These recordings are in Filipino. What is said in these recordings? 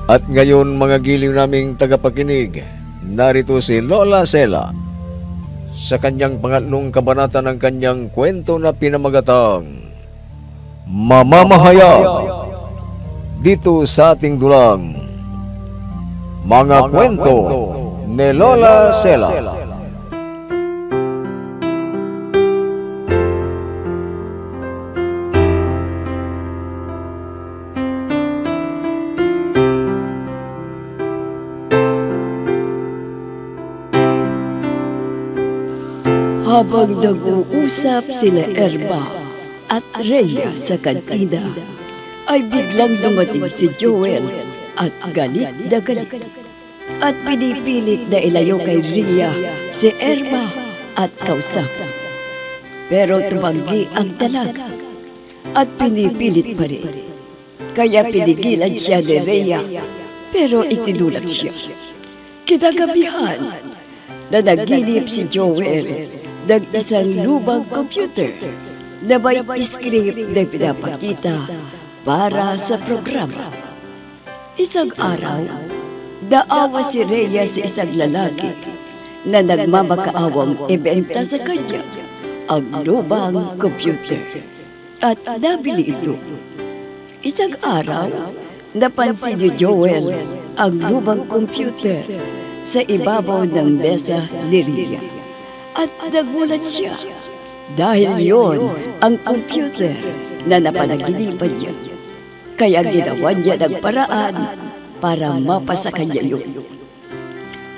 At ngayon mga giliw naming tagapakinig, narito si Lola Sela sa kanyang pangatlong kabanata ng kanyang kwento na pinamagatang Mamamahayag, dito sa ating dulang Mga Kwento ni Lola Sela. Habang nag-uusap sila Erba at Rhea sa kantina, ay biglang dumating si Joel at galit na galit. At pinipilit na ilayo kay Rhea si Erba at kausap. Pero tumanggi ang dalaga at pinipilit pa rin. Kaya pinigilan siya ni Rhea, pero itinulak siya. Kinagabihan na naginip si Joel ng isang lumang computer na may script na pinapakita para sa programa. Isang araw, naawa si Rhea sa isang lalaki na nagmamakaawang ibenta sa kanya ang lumang computer at nabili ito. Isang araw, napansin ni Joel ang lumang computer sa ibabaw ng mesa ni Rhea. At nagulat siya dahil yon ang computer na napanaginipan niya. Kaya ginawa niya ng paraan para mapasa kanya yun.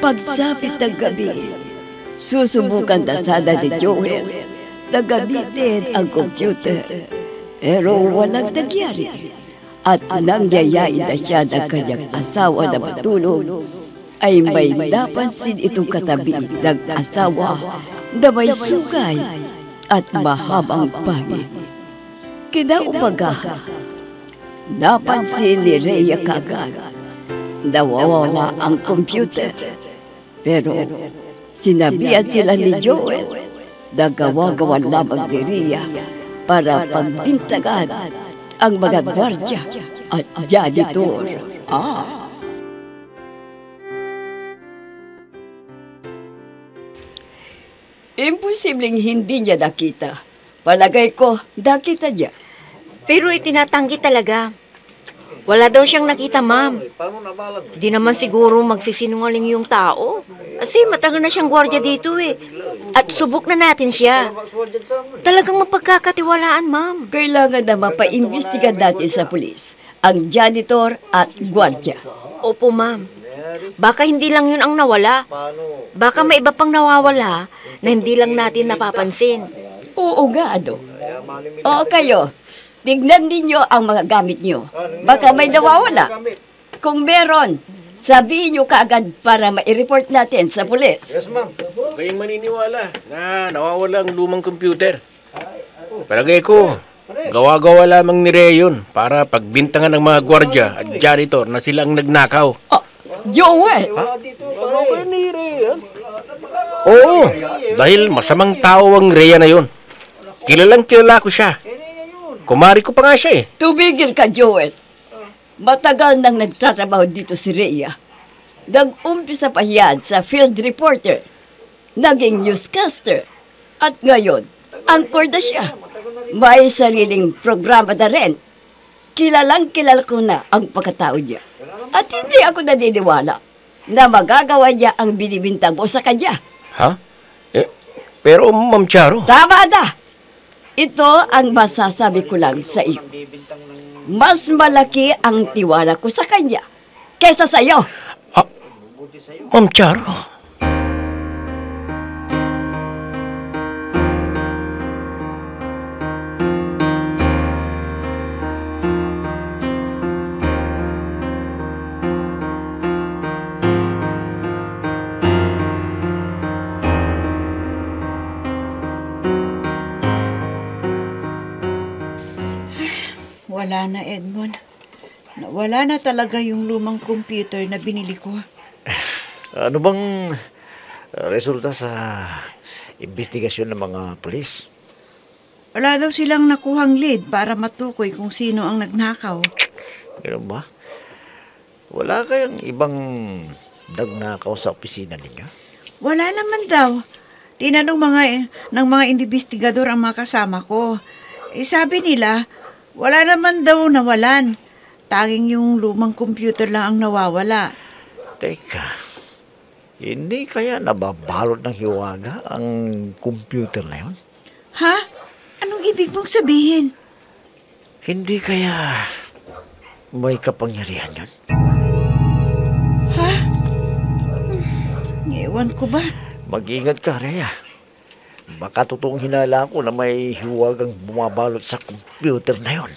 Pagsapit ng gabi, susubukan na sana ni Joel na gamitin ang computer. Pero walang nangyari. At nangyayain na siya ng kanyang asawa na matulog, ay may napansin itong katabi ng asawa na may sugay at mahabang pangit. Kinaumagahan, napansin ni Rhea kagad, nawawala ang computer. Pero sinabihan sila ni Joel na gawa-gawa lamang ni Rhea para pagbintagan ang mga gwardya at janitor. Imposibleng hindi niya nakita. Palagay ko, nakita niya. Pero itinatanggi talaga. Wala daw siyang nakita, ma'am. Di naman siguro magsisinungaling yung tao. Kasi matagal na siyang gwardiya dito eh. At subok na natin siya. Talagang mapagkakatiwalaan, ma'am. Kailangan na mapaimbestigan natin sa pulis ang janitor at gwardiya. Opo, ma'am. Baka hindi lang yun ang nawala. Baka may iba pang nawawala na hindi lang natin napapansin. Oo nga, ano? Oo kayo, tignan ninyo ang mga gamit nyo. Baka may nawawala. Kung meron, sabihin nyo kaagad para ma-report natin sa pulis. Yes, ma'am. Huwag kayong maniniwala na nawawala ang lumang computer. Palagay ko, gawa-gawa lamang ni Rhea yun para pagbintangan ng mga gwardya at janitor na silang nagnakaw. Joel! Oo, dahil masamang tao ang Rhea na yun. Kilalang kilala ko siya. Kumari ko pa nga siya eh. Tumigil ka, Joel. Matagal nang nagtatrabaho dito si Rhea. Nag-umpisa pa yan sa field reporter, naging newscaster, at ngayon, anchor na siya. May sariling programa na rin. Kilalang kilala ko na ang pagkatao niya. At hindi ako naniniwala na magagawa niya ang binibintang mo sa kanya. Ha? Pero, Ma'am Charo... Tama na! Ito ang masasabi ko lang sa iyo. Mas malaki ang tiwala ko sa kanya kaysa sa iyo. Ma'am Charo... Wala na, Edmond. Wala na talaga yung lumang computer na binili ko. Ano bang resulta sa investigasyon ng mga pulis? Wala daw silang nakuhang lead para matukoy kung sino ang nagnakaw. Ganun ba? Wala kayang ibang nagnakaw sa opisina ninyo? Wala naman daw. Tinanong ng mga investigador ang mga kasama ko. Sabi nila, wala naman daw nawalan. Tanging yung lumang computer lang ang nawawala. Teka, hindi kaya nababalot ng hiwaga ang computer na yun? Ha? Anong ibig mong sabihin? Hindi kaya may kapangyarihan yun? Ha? Ewan ko ba? Mag-ingat ka, Rhea. Baka totoong hinala ko na may hiwagang bumabalot sa computer na yun.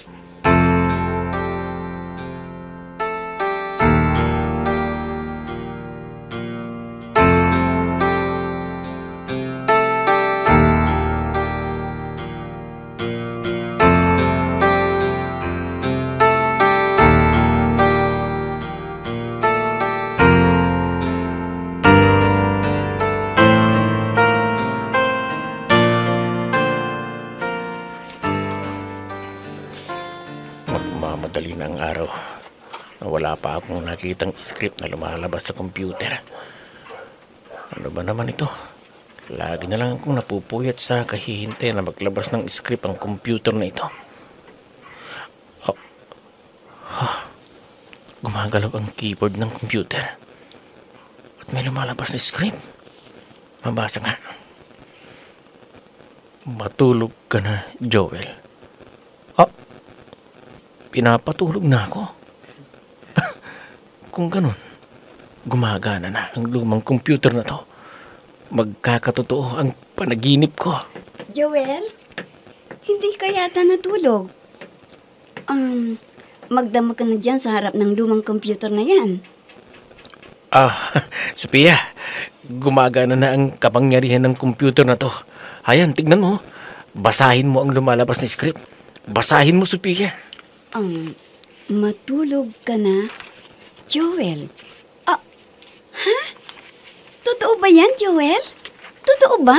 Magmamadali na ang araw na wala pa akong nakitang script na lumalabas sa computer. Ano ba naman ito? Lagi na lang akong napupuyat sa kahihintay na maglabas ng script ang computer na ito. Gumagalaw ang keyboard ng computer. At may lumalabas na script. Mabasa nga. Matulog ka na, Joel. Pinapatulog na ako. Kung ganun, gumagana na ang lumang computer na to. Magkakatotoo ang panaginip ko. Joel, hindi ka yata natulog. Magdamag ka na dyan sa harap ng lumang computer na yan. Sophia, gumagana na ang kapangyarihan ng computer na to. Ayan, tignan mo. Basahin mo ang lumalabas na script. Basahin mo, Sophia. Matulog ka na, Joel. Ha? Totoo ba yan, Joel? Totoo ba?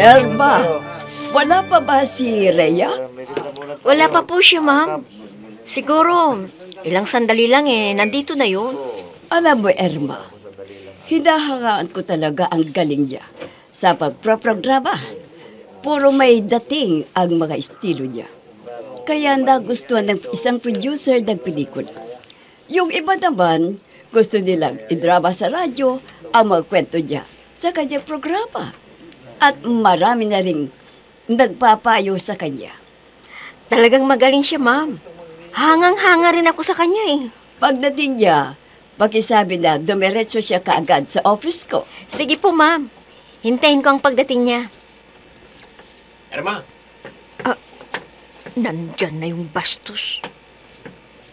Erba, wala pa ba si Rhea? Wala pa po siya, ma'am. Siguro, ilang sandali lang nandito na yun. Alam mo, Erma, hinahangaan ko talaga ang galing niya sa pagproprograma. Puro may dating ang mga estilo niya. Kaya nagustuhan ng isang producer ng pelikula. Yung iba naman, gusto nilang idrama sa radyo ang mga kwento niya sa kanyang programa. At marami na rin nagpapayo sa kanya. Talagang magaling siya, ma'am. Hangang-hanga rin ako sa kanya Pagdating niya, pakisabi na dumiretso siya kaagad sa office ko. Sige po, ma'am. Hintayin ko ang pagdating niya. Erma! Nandyan na yung bastos.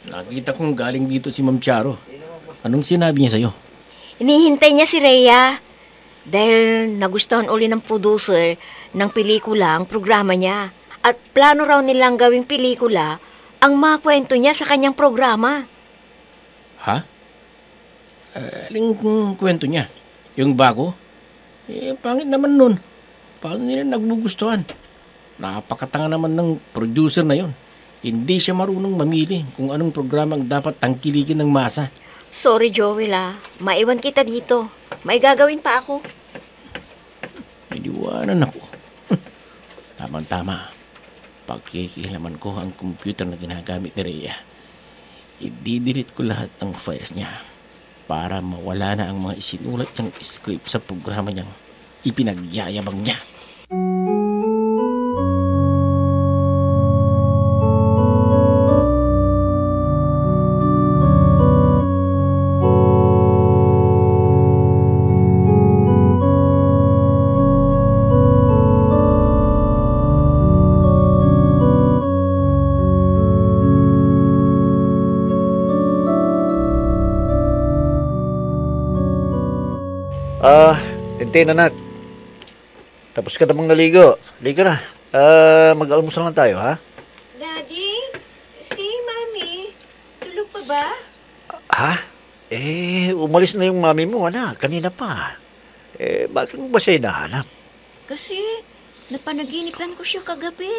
Nakita kong galing dito si Ma'am Charo. Anong sinabi niya sa'yo? Hinihintay niya si Rhea. Dahil nagustuhan uli ng producer ng pelikula ang programa niya. At plano raw nilang gawing pelikula ang mga kwento niya sa kanyang programa. Ha? Aling kwento niya? Yung bago? Pangit naman nun. Paano nila nagbugustuhan? Napakatanga naman ng producer na yon. Hindi siya marunong mamili kung anong programa ang dapat tangkilikin ng masa. Sorry, Joel Maiwan kita dito. May gagawin pa ako. Iniwanan ako. Tama-tama. Pagkikilaman ko ang computer na ginagamit ni Rhea. I-delete ko lahat ng files niya para mawala na ang mga isinulat niyang script sa programa niyang ipinagyayabang niya. Tintin, anak. Tapos ka namang naligo. Liga na. Mag-almusal lang tayo, ha? Daddy, si Mami, tulog pa ba? Ha? Umalis na yung mami mo, anak. Kanina pa. Bakit mo ba siya hinahanap? Kasi napanaginipan ko siya kagabi.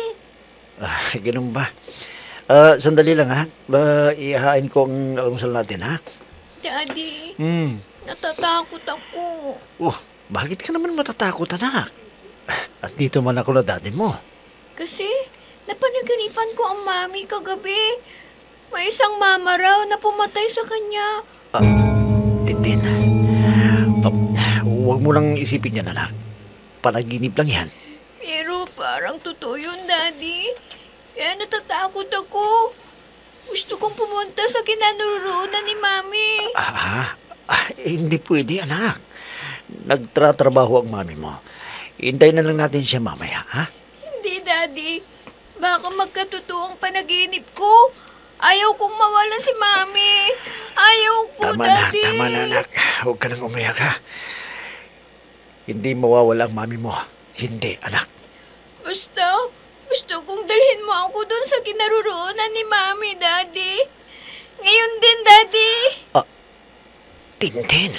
Ganun ba? Sandali lang, ha? Ihahain ko ang almusal natin, ha? Daddy, Hmm. natatakot ako. Bakit ka naman matatakot, anak? At dito man ako na dati mo. Kasi napanaginipan ko ang Mami kagabi. May isang mama raw na pumatay sa kanya. Tintin. Huwag mo nang isipin yan, anak. Panaginip lang yan. Pero parang totoo yun, Daddy. Kaya natatakot ako. Gusto kong pumunta sa kinaroroonan ni Mami. Hindi pwede, anak. Nagtratrabaho ang mami mo. Hintayin na lang natin siya mamaya, ha? Hindi, Daddy. Baka magkatotoo ang panaginip ko. Ayaw kong mawala si Mami. Ayaw ko, Daddy. Tama na, anak. Huwag ka nang umiyak, ha? Hindi mawawala ang mami mo. Hindi, anak. Basta, gusto kong dalhin mo ako doon sa kinaroroonan ni Mami, Daddy. Ngayon din, Daddy. Tintin.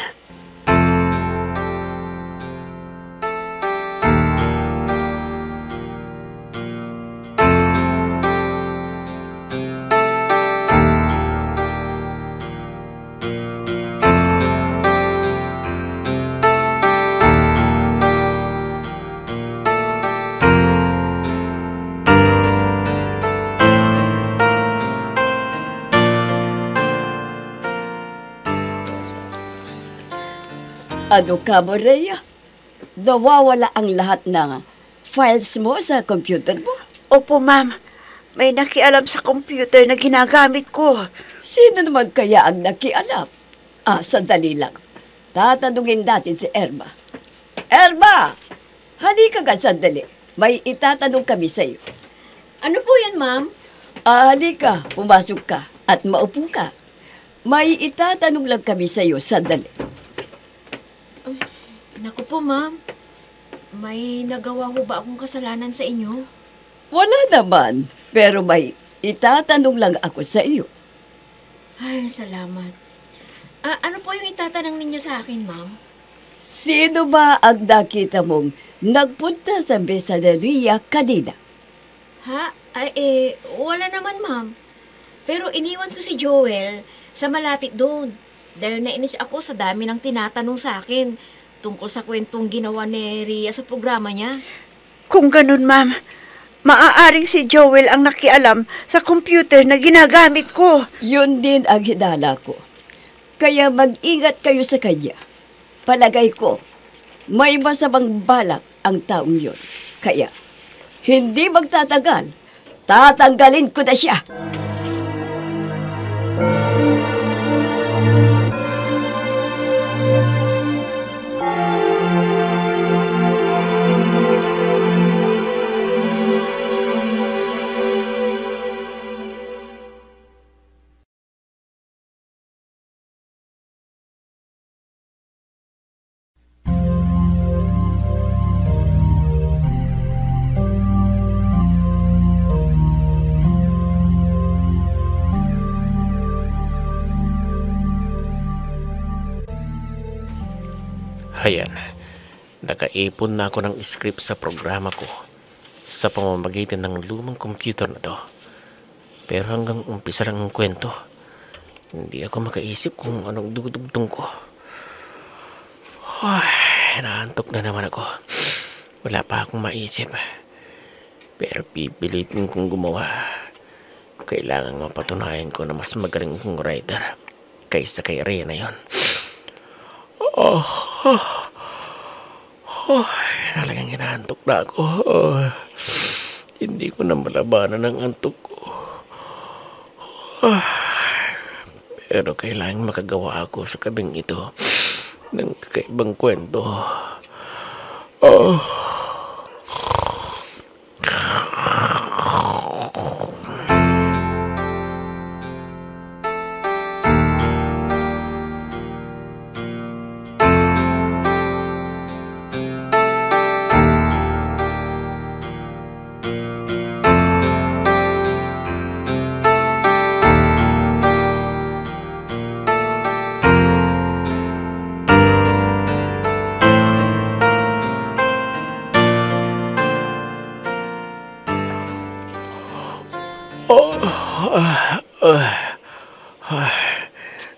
Ano ka mo, Rhea? Nawawala ang lahat ng files mo sa computer mo? Opo, ma'am. May nakialam sa computer na ginagamit ko. Sino naman kaya ang nakialam? Sandali lang. Tatanungin natin si Erma. Erma! Halika ka sandali. May itatanong kami sa'yo. Ano po yan, Ma'am? Halika, pumasok ka at maupo ka. May itatanong lang kami sa'yo sandali. Naku po, Ma'am. May nagawa ho ba akong kasalanan sa inyo? Wala naman, pero may itatanong lang ako sa iyo. Ay, salamat. Ano po yung itatanong ninyo sa akin, Ma'am? Sino ba ang nakita mong nagpunta sa mesaneria kanina? Wala naman, Ma'am. Pero iniwan ko si Joel sa malapit doon. Dahil nainis ako sa dami ng tinatanong sa akin tungkol sa kwentong ginawa ni Rhea sa programa niya. Kung ganun, ma'am, maaaring si Joel ang nakialam sa computer na ginagamit ko. Yun din ang hinala ko. Kaya mag-ingat kayo sa kanya. Palagay ko, may masamang balak ang taong yun. Kaya, hindi magtatagal. Tatanggalin ko na siya. Ayan, nakaipon na ako ng script sa programa ko sa pamamagitan ng lumang computer na to. Pero hanggang umpisa lang ang kwento, hindi ako makaisip kung anong dugtong ko. Naantok na naman ako. Wala pa akong maisip. Pero pipilitin kong gumawa. Kailangan mapatunayan ko na mas magaling kong writer kaysa kay Rhea na yun. Talagang inaantok na ako. Hindi ko na malabanan ang antok ko. Pero kailangan makagawa ako sa kabing ito ng kakaibang kwento.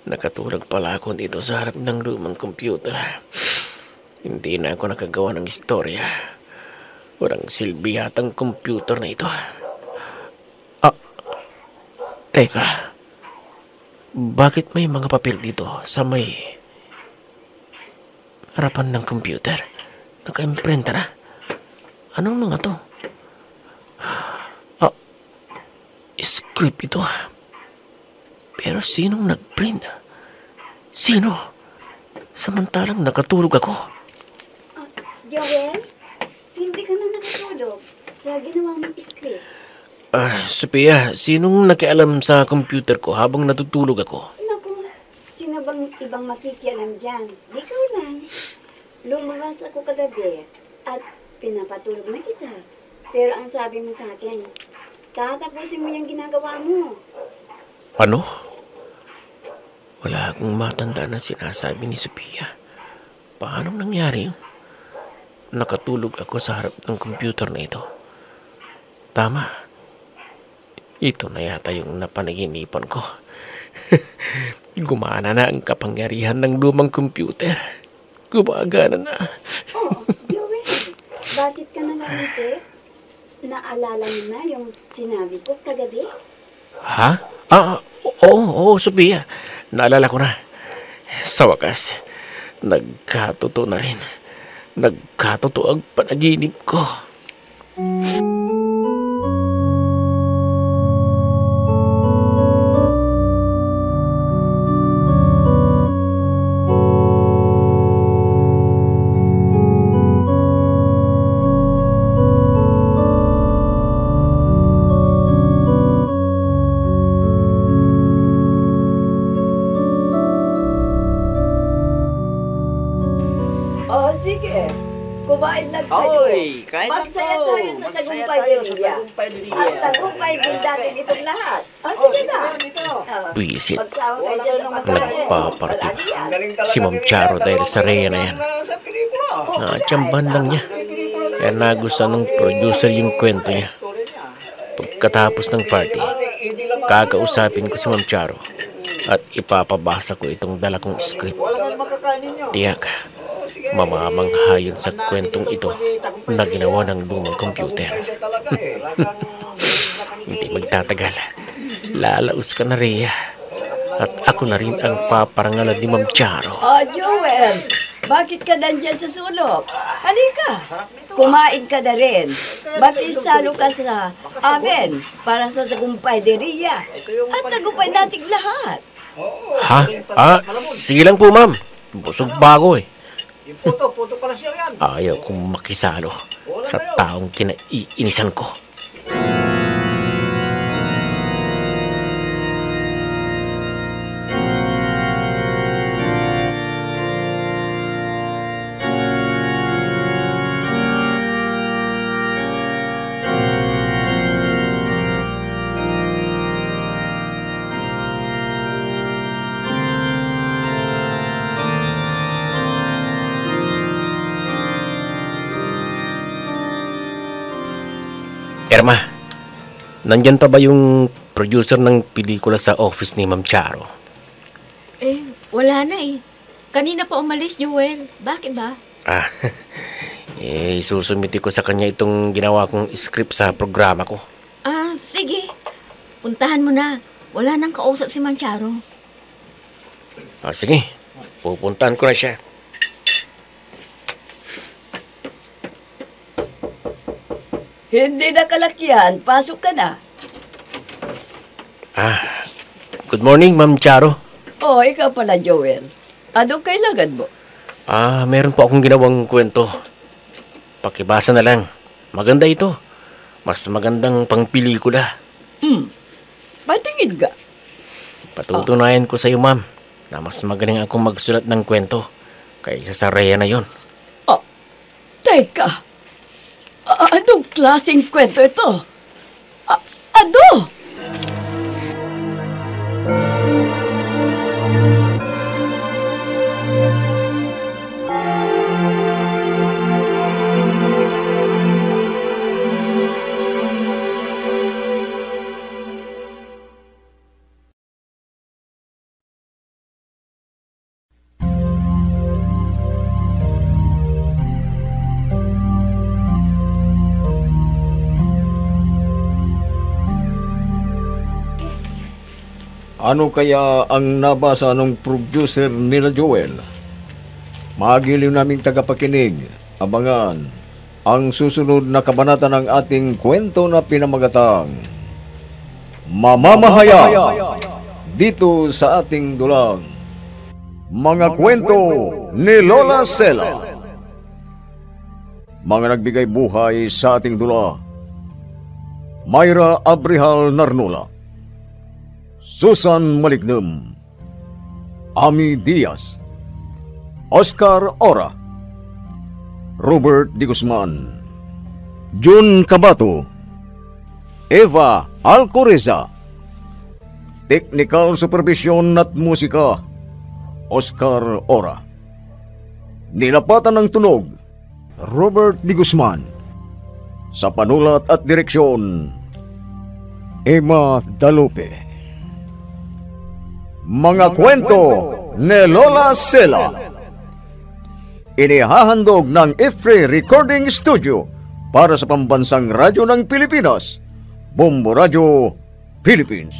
Nakatulog pala ako dito sa harap ng lumang computer. Hindi na ako nakagawa ng istorya. Walang silbi yatang computer na ito. Teka. Bakit may mga papel dito sa may harapan ng computer? Naka-imprenta na. Anong mga to? Script ito. Pero sinong nag-print? Sino? Samantalang nakatulog ako. Joel, hindi ka na nakatulog sa ginawa mong script. Sophia, sinong nakialam sa computer ko habang natutulog ako? Naku, sino bang ibang makikialam dyan? Ikaw lang. Lumabas ako kagabi at pinapatulog na kita. Pero ang sabi mo sa akin, tatapusin mo yung ginagawa mo. Ano? Wala akong matanda na sinasabi ni Sophia. Paano nangyari yun? Nakatulog ako sa harap ng computer na ito. Tama. Ito na yata yung napanaginipan ko. Gumana na ang kapangyarihan ng lumang computer. Gumagana na. Oh, Joel, bakit ka nangangiti? Naalala mo na yung sinabi ko kagabi? Ha? Oo, Sophia. Naalala ko na. Sa wakas, nagkatotoo na rin. Nagkatotoo ang panaginip ko. Oh, sige. Kumain lang tayo. kain Magsaya tayo sa Tagumpay Diriya. At tagumpay din natin itong lahat. Oh, sige na. Buisit. Magsawa kayo dyan ng magkain. Nagpaparati si Ma'am Charo dahil sa Rhea na yan. Natsamban lang niya. Kaya nagustuhan ng producer yung kwento niya. Pagkatapos ng party, kakausapin ko si Ma'am Charo at ipapabasa ko itong dala kong script. Tiyak, mamamanghayon sa kwentong ito na ginawa ng lumang computer. Hindi magtatagal. Lalaos ka na, Rhea. At ako na rin ang paparangalan ni Ma'am Charo. Oh, Joel, bakit ka nandyan sa sulok? Halika, kumain ka na rin. Makisalo ka sa amin para sa Tagumpay Diriya. At tagumpay nating lahat. Ha? Sige lang po, ma'am. Busog ba ako eh. Ayaw kong makisalo sa taong kinaiinisan ko. Irma, nandyan pa ba yung producer ng pelikula sa office ni Ma'am Charo? Wala na eh. Kanina pa umalis, Joel. Bakit ba? Isusumiti ko sa kanya itong ginawa kong script sa programa ko. Sige. Puntahan mo na. Wala nang kausap si Ma'am Charo. Sige, pupuntahan ko na siya. Hindi na kalakyan, pasok ka na. Good morning, Ma'am Charo. Oh, ikaw pala, Joel. Anong kailangan mo? Meron po akong ginawang kwento. Pakibasa na lang. Maganda ito. Mas magandang pang pelikula. Patingin ka. Patutunayan ko sa iyo, ma'am, na mas magaling akong magsulat ng kwento kaysa sa Rhea na yon. Teka. Anong klaseng kwento ito? Ano? Ano kaya ang nabasa ng producer nila Joel? Magiliw naming tagapakinig, abangan ang susunod na kabanata ng ating kwento na pinamagatang Mamamahaya dito sa ating dulang. Mga kwento ni Lola Sela. Mga nagbigay buhay sa ating dula: Myra Abrihal Narnola, Susan Malignem, Ami Diaz, Oscar Ora, Robert Di Guzman, Jun Cabato, Eva Alcoreza. Technical Supervision at Musika, Oscar Ora. Nilapatan ng tunog, Robert Di Guzman. Sa panulat at direksyon, Emma Dalupe. Mga kwento ni Lola Sela. Inihahandog ng IFRE Recording Studio para sa Pambansang Radyo ng Pilipinas, Bombo Radio, Philippines.